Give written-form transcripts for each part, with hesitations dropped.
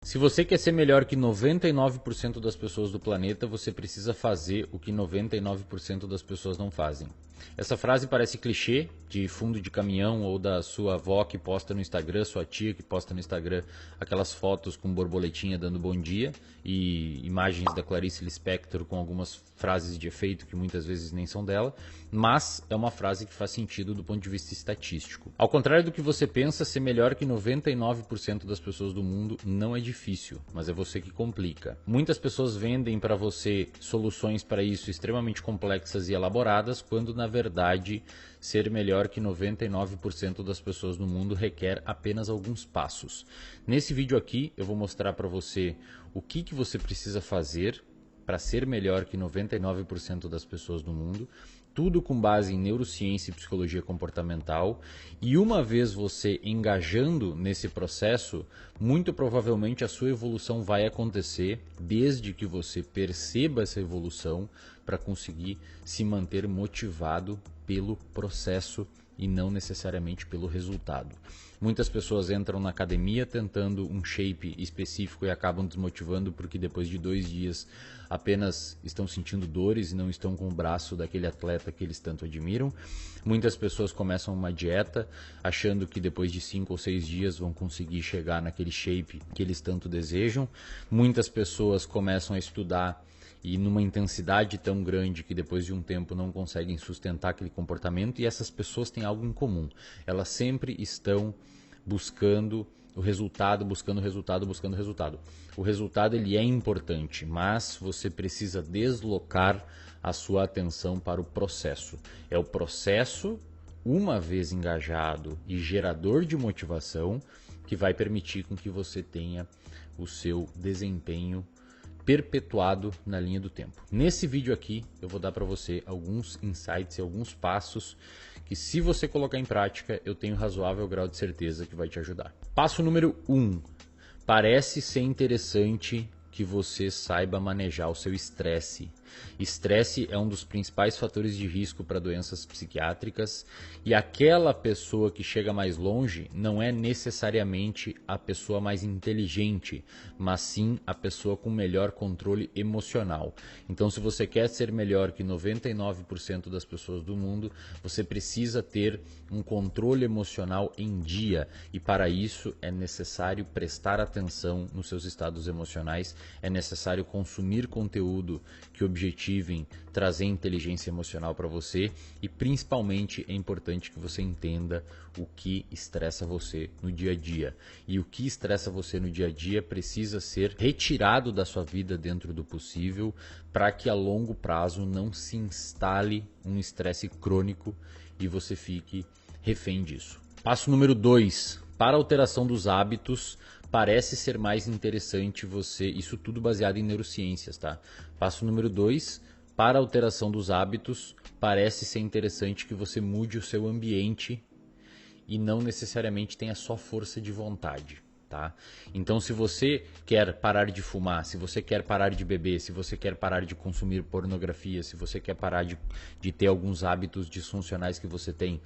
Se você quer ser melhor que 99% das pessoas do planeta, você precisa fazer o que 99% das pessoas não fazem. Essa frase parece clichê, de fundo de caminhão, ou da sua avó que posta no Instagram, sua tia que posta no Instagram aquelas fotos com borboletinha dando bom dia e imagens da Clarice Lispector com algumas frases de efeito que muitas vezes nem são dela, mas é uma frase que faz sentido do ponto de vista estatístico. Ao contrário do que você pensa, ser melhor que 99% das pessoas do mundo não é difícil, mas é você que complica. Muitas pessoas vendem para você soluções para isso extremamente complexas e elaboradas, quando na verdade ser melhor que 99% das pessoas do mundo requer apenas alguns passos. Nesse vídeo aqui eu vou mostrar para você o que você precisa fazer para ser melhor que 99% das pessoas do mundo, tudo com base em neurociência e psicologia comportamental, e uma vez você engajando nesse processo, muito provavelmente a sua evolução vai acontecer, desde que você perceba essa evolução para conseguir se manter motivado pelo processo e não necessariamente pelo resultado. Muitas pessoas entram na academia tentando um shape específico e acabam desmotivando porque depois de 2 dias apenas estão sentindo dores e não estão com o braço daquele atleta que eles tanto admiram. Muitas pessoas começam uma dieta achando que depois de 5 ou 6 dias vão conseguir chegar naquele shape que eles tanto desejam. Muitas pessoas começam a estudar e numa intensidade tão grande que depois de um tempo não conseguem sustentar aquele comportamento, e essas pessoas têm algo em comum. Elas sempre estão buscando o resultado, buscando o resultado, buscando o resultado. O resultado ele é importante, mas você precisa deslocar a sua atenção para o processo. É o processo, uma vez engajado e gerador de motivação, que vai permitir com que você tenha o seu desempenho perpetuado na linha do tempo. Nesse vídeo aqui eu vou dar para você alguns insights e alguns passos que, se você colocar em prática, eu tenho razoável grau de certeza que vai te ajudar. Passo número 1. Parece ser interessante que você saiba manejar o seu estresse. Estresse é um dos principais fatores de risco para doenças psiquiátricas, e aquela pessoa que chega mais longe não é necessariamente a pessoa mais inteligente, mas sim a pessoa com melhor controle emocional. Então, se você quer ser melhor que 99% das pessoas do mundo, você precisa ter um controle emocional em dia, e para isso é necessário prestar atenção nos seus estados emocionais, é necessário consumir conteúdo que objetivem trazer inteligência emocional para você, e principalmente é importante que você entenda o que estressa você no dia a dia. E o que estressa você no dia a dia precisa ser retirado da sua vida dentro do possível, para que a longo prazo não se instale um estresse crônico e você fique refém disso. Passo número 2. Para a alteração dos hábitos, parece ser mais interessante você... Isso tudo baseado em neurociências, tá? Passo número 2. Para a alteração dos hábitos, parece ser interessante que você mude o seu ambiente e não necessariamente tenha só força de vontade, tá? Então, se você quer parar de fumar, se você quer parar de beber, se você quer parar de consumir pornografia, se você quer parar de ter alguns hábitos disfuncionais que você tem,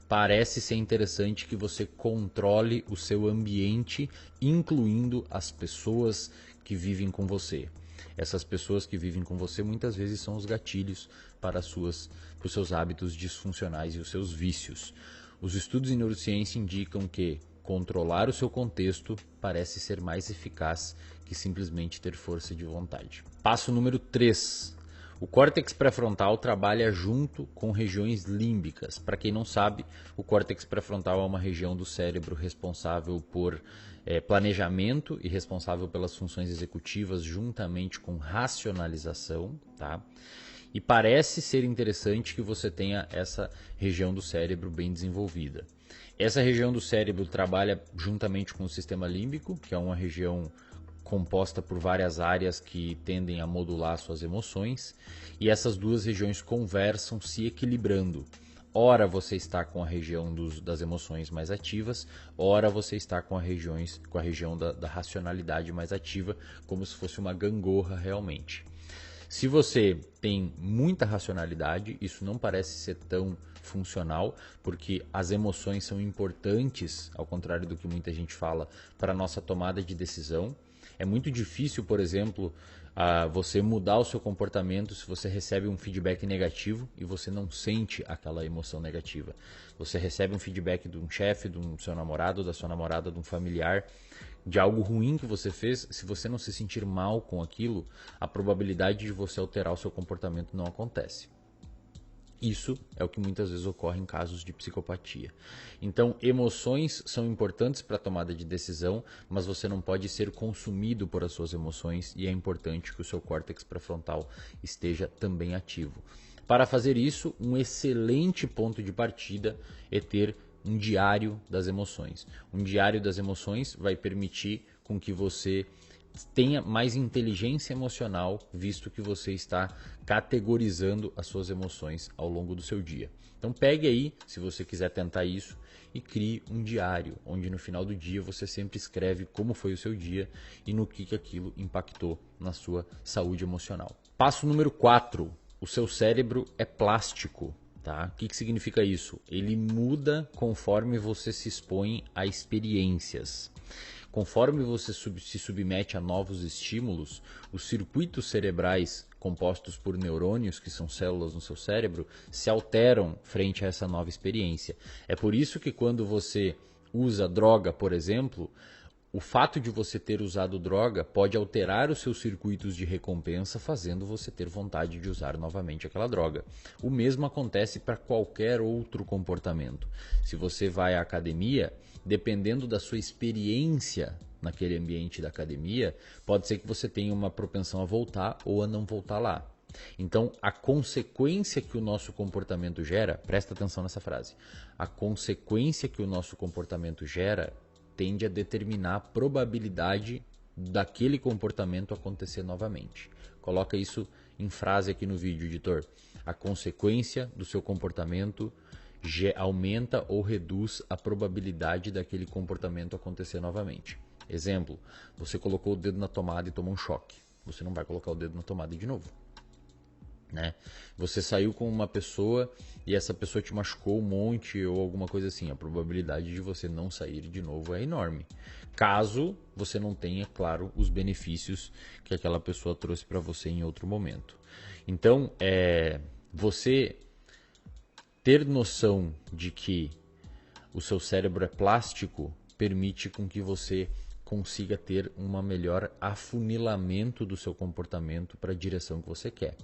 parece ser interessante que você controle o seu ambiente, incluindo as pessoas que vivem com você. Essas pessoas que vivem com você muitas vezes são os gatilhos para os seus hábitos disfuncionais e os seus vícios. Os estudos em neurociência indicam que controlar o seu contexto parece ser mais eficaz que simplesmente ter força de vontade. Passo número 3. O córtex pré-frontal trabalha junto com regiões límbicas. Para quem não sabe, o córtex pré-frontal é uma região do cérebro responsável por planejamento e responsável pelas funções executivas juntamente com racionalização, tá? E parece ser interessante que você tenha essa região do cérebro bem desenvolvida. Essa região do cérebro trabalha juntamente com o sistema límbico, que é uma região composta por várias áreas que tendem a modular suas emoções, e essas duas regiões conversam se equilibrando. Ora você está com a região das emoções mais ativas, ora você está com a região da racionalidade mais ativa, como se fosse uma gangorra realmente. Se você tem muita racionalidade, isso não parece ser tão funcional, porque as emoções são importantes, ao contrário do que muita gente fala, para a nossa tomada de decisão. É muito difícil, por exemplo, você mudar o seu comportamento se você recebe um feedback negativo e você não sente aquela emoção negativa. Você recebe um feedback de um chefe, do seu namorado, da sua namorada, de um familiar, de algo ruim que você fez. Se você não se sentir mal com aquilo, a probabilidade de você alterar o seu comportamento não acontece. Isso é o que muitas vezes ocorre em casos de psicopatia. Então, emoções são importantes para a tomada de decisão, mas você não pode ser consumido por as suas emoções e é importante que o seu córtex pré-frontal esteja também ativo. Para fazer isso, um excelente ponto de partida é ter um diário das emoções. Um diário das emoções vai permitir com que você tenha mais inteligência emocional, visto que você está categorizando as suas emoções ao longo do seu dia. Então pegue aí, se você quiser tentar isso, e crie um diário, onde no final do dia você sempre escreve como foi o seu dia e no que aquilo impactou na sua saúde emocional. Passo número 4, o seu cérebro é plástico. Tá? O que significa isso? Ele muda conforme você se expõe a experiências. Conforme você se submete a novos estímulos, os circuitos cerebrais compostos por neurônios, que são células no seu cérebro, se alteram frente a essa nova experiência. É por isso que quando você usa droga, por exemplo, o fato de você ter usado droga pode alterar os seus circuitos de recompensa, fazendo você ter vontade de usar novamente aquela droga. O mesmo acontece para qualquer outro comportamento. Se você vai à academia, dependendo da sua experiência naquele ambiente da academia, pode ser que você tenha uma propensão a voltar ou a não voltar lá. Então, a consequência que o nosso comportamento gera, presta atenção nessa frase, a consequência que o nosso comportamento gera tende a determinar a probabilidade daquele comportamento acontecer novamente. Coloca isso em frase aqui no vídeo, editor. A consequência do seu comportamento aumenta ou reduz a probabilidade daquele comportamento acontecer novamente. Exemplo, você colocou o dedo na tomada e tomou um choque. Você não vai colocar o dedo na tomada de novo. Né? Você saiu com uma pessoa e essa pessoa te machucou um monte ou alguma coisa assim, a probabilidade de você não sair de novo é enorme, caso você não tenha, claro, os benefícios que aquela pessoa trouxe para você em outro momento. Então, você ter noção de que o seu cérebro é plástico permite com que você consiga ter um melhor afunilamento do seu comportamento para a direção que você quer.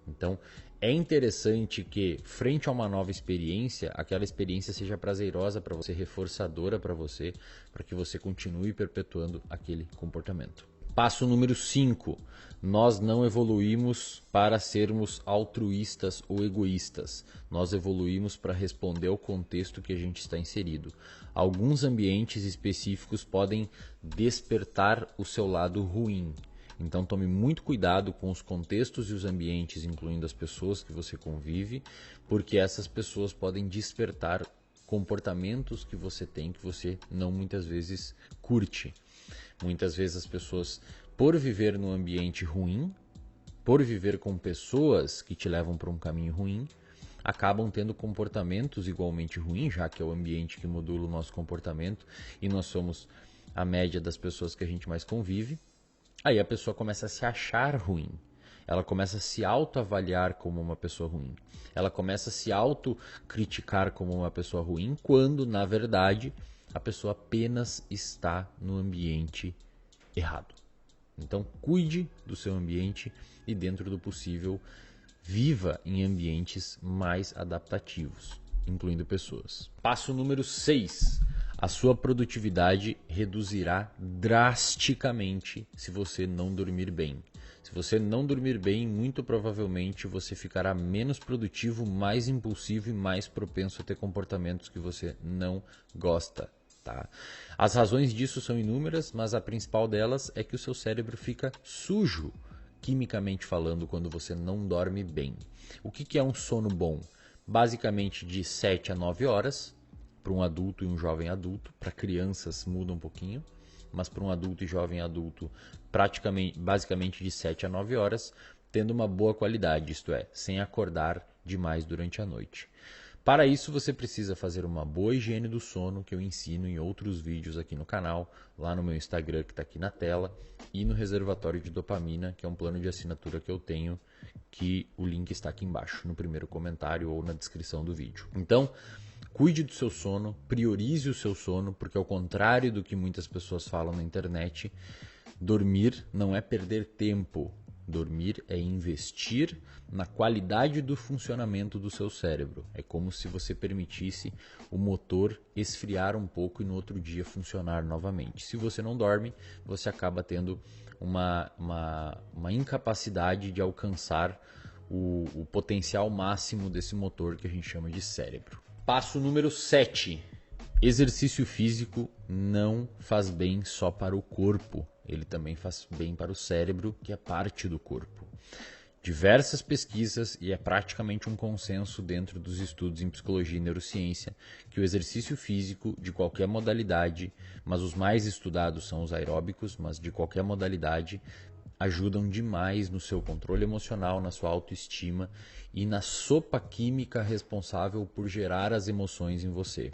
Então, é interessante que, frente a uma nova experiência, aquela experiência seja prazerosa para você, reforçadora para você, para que você continue perpetuando aquele comportamento. Passo número 5. Nós não evoluímos para sermos altruístas ou egoístas. Nós evoluímos para responder ao contexto que a gente está inserido. Alguns ambientes específicos podem despertar o seu lado ruim. Então tome muito cuidado com os contextos e os ambientes, incluindo as pessoas que você convive, porque essas pessoas podem despertar comportamentos que você tem, que você não muitas vezes curte. Muitas vezes as pessoas, por viver num ambiente ruim, por viver com pessoas que te levam para um caminho ruim, acabam tendo comportamentos igualmente ruins, já que é o ambiente que modula o nosso comportamento e nós somos a média das pessoas que a gente mais convive. Aí a pessoa começa a se achar ruim, ela começa a se autoavaliar como uma pessoa ruim, ela começa a se autocriticar como uma pessoa ruim, quando, na verdade, a pessoa apenas está no ambiente errado. Então, cuide do seu ambiente e, dentro do possível, viva em ambientes mais adaptativos, incluindo pessoas. Passo número 6. A sua produtividade reduzirá drasticamente se você não dormir bem. Se você não dormir bem, muito provavelmente você ficará menos produtivo, mais impulsivo e mais propenso a ter comportamentos que você não gosta. Tá? As razões disso são inúmeras, mas a principal delas é que o seu cérebro fica sujo, quimicamente falando, quando você não dorme bem. O que é um sono bom? Basicamente de 7 a 9 horas. Para um adulto e um jovem adulto, para crianças muda um pouquinho, mas para um adulto e jovem adulto, basicamente de 7 a 9 horas, tendo uma boa qualidade, isto é, sem acordar demais durante a noite. Para isso você precisa fazer uma boa higiene do sono, que eu ensino em outros vídeos aqui no canal, lá no meu Instagram que está aqui na tela, e no reservatório de dopamina, que é um plano de assinatura que eu tenho, que o link está aqui embaixo, no primeiro comentário ou na descrição do vídeo. Então, cuide do seu sono, priorize o seu sono, porque ao contrário do que muitas pessoas falam na internet, dormir não é perder tempo. Dormir é investir na qualidade do funcionamento do seu cérebro. É como se você permitisse o motor esfriar um pouco e no outro dia funcionar novamente. Se você não dorme, você acaba tendo uma incapacidade de alcançar o potencial máximo desse motor que a gente chama de cérebro. Passo número 7. Exercício físico não faz bem só para o corpo, ele também faz bem para o cérebro, que é parte do corpo. Diversas pesquisas, e é praticamente um consenso dentro dos estudos em psicologia e neurociência, que o exercício físico de qualquer modalidade, mas os mais estudados são os aeróbicos, mas de qualquer modalidade, ajudam demais no seu controle emocional, na sua autoestima e na sopa química responsável por gerar as emoções em você.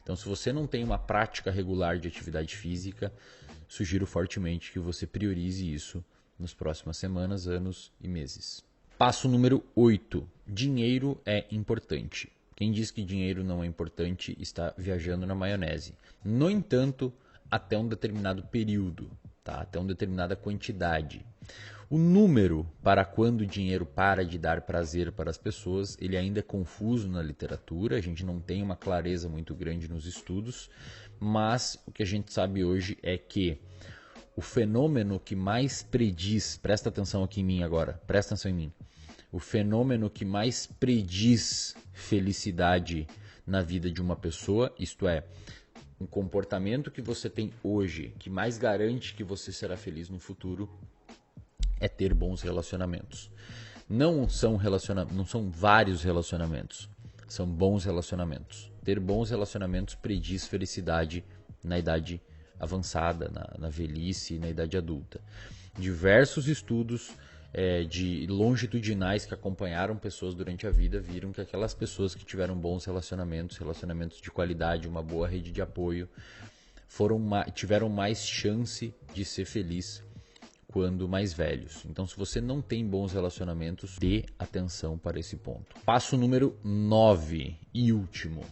Então, se você não tem uma prática regular de atividade física, sugiro fortemente que você priorize isso nas próximas semanas, anos e meses. Passo número 8. Dinheiro é importante. Quem diz que dinheiro não é importante está viajando na maionese. No entanto, até um determinado período, tá? Até uma determinada quantidade. O número para quando o dinheiro para de dar prazer para as pessoas, ele ainda é confuso na literatura, a gente não tem uma clareza muito grande nos estudos, mas o que a gente sabe hoje é que o fenômeno que mais prediz, presta atenção aqui em mim agora, presta atenção em mim, o fenômeno que mais prediz felicidade na vida de uma pessoa, isto é, um comportamento que você tem hoje, que mais garante que você será feliz no futuro, é ter bons relacionamentos. Não são vários relacionamentos, são bons relacionamentos. Ter bons relacionamentos prediz felicidade na idade avançada, na velhice, na idade adulta. Diversos estudos de longitudinais que acompanharam pessoas durante a vida viram que aquelas pessoas que tiveram bons relacionamentos, relacionamentos de qualidade, uma boa rede de apoio, tiveram mais chance de ser feliz quando mais velhos. Então, se você não tem bons relacionamentos, dê atenção para esse ponto. Passo número 9 e último.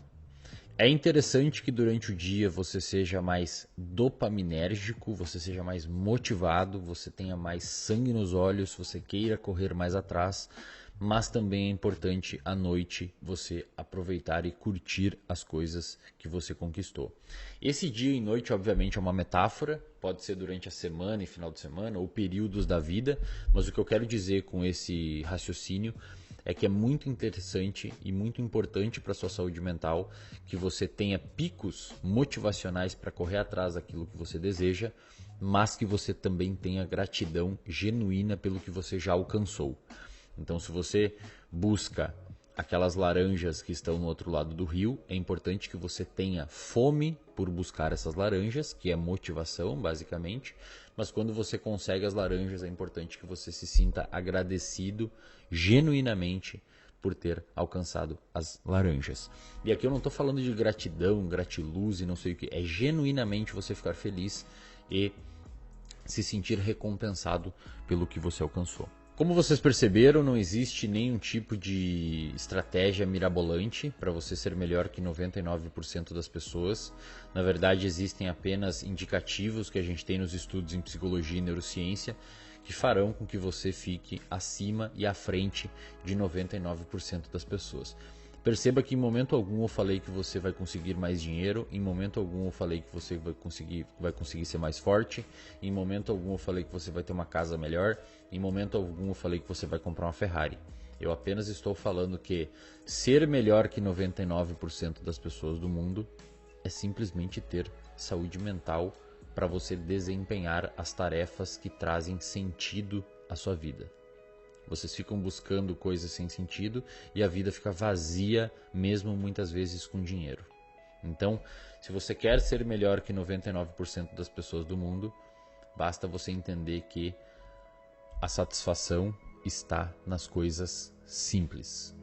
É interessante que durante o dia você seja mais dopaminérgico, você seja mais motivado, você tenha mais sangue nos olhos, você queira correr mais atrás, mas também é importante à noite você aproveitar e curtir as coisas que você conquistou. Esse dia e noite, obviamente, é uma metáfora, pode ser durante a semana e final de semana ou períodos da vida, mas o que eu quero dizer com esse raciocínio é que é muito interessante e muito importante para a sua saúde mental que você tenha picos motivacionais para correr atrás daquilo que você deseja, mas que você também tenha gratidão genuína pelo que você já alcançou. Então, se você busca aquelas laranjas que estão no outro lado do rio, é importante que você tenha fome por buscar essas laranjas, que é motivação, basicamente. Mas quando você consegue as laranjas, é importante que você se sinta agradecido genuinamente por ter alcançado as laranjas. E aqui eu não estou falando de gratidão, gratiluz e não sei o que. É genuinamente você ficar feliz e se sentir recompensado pelo que você alcançou. Como vocês perceberam, não existe nenhum tipo de estratégia mirabolante para você ser melhor que 99% das pessoas. Na verdade, existem apenas indicativos que a gente tem nos estudos em psicologia e neurociência que farão com que você fique acima e à frente de 99% das pessoas. Perceba que em momento algum eu falei que você vai conseguir mais dinheiro, em momento algum eu falei que você vai conseguir ser mais forte, em momento algum eu falei que você vai ter uma casa melhor, em momento algum eu falei que você vai comprar uma Ferrari. Eu apenas estou falando que ser melhor que 99% das pessoas do mundo é simplesmente ter saúde mental para você desempenhar as tarefas que trazem sentido à sua vida. Vocês ficam buscando coisas sem sentido e a vida fica vazia, mesmo muitas vezes com dinheiro. Então, se você quer ser melhor que 99% das pessoas do mundo, basta você entender que a satisfação está nas coisas simples.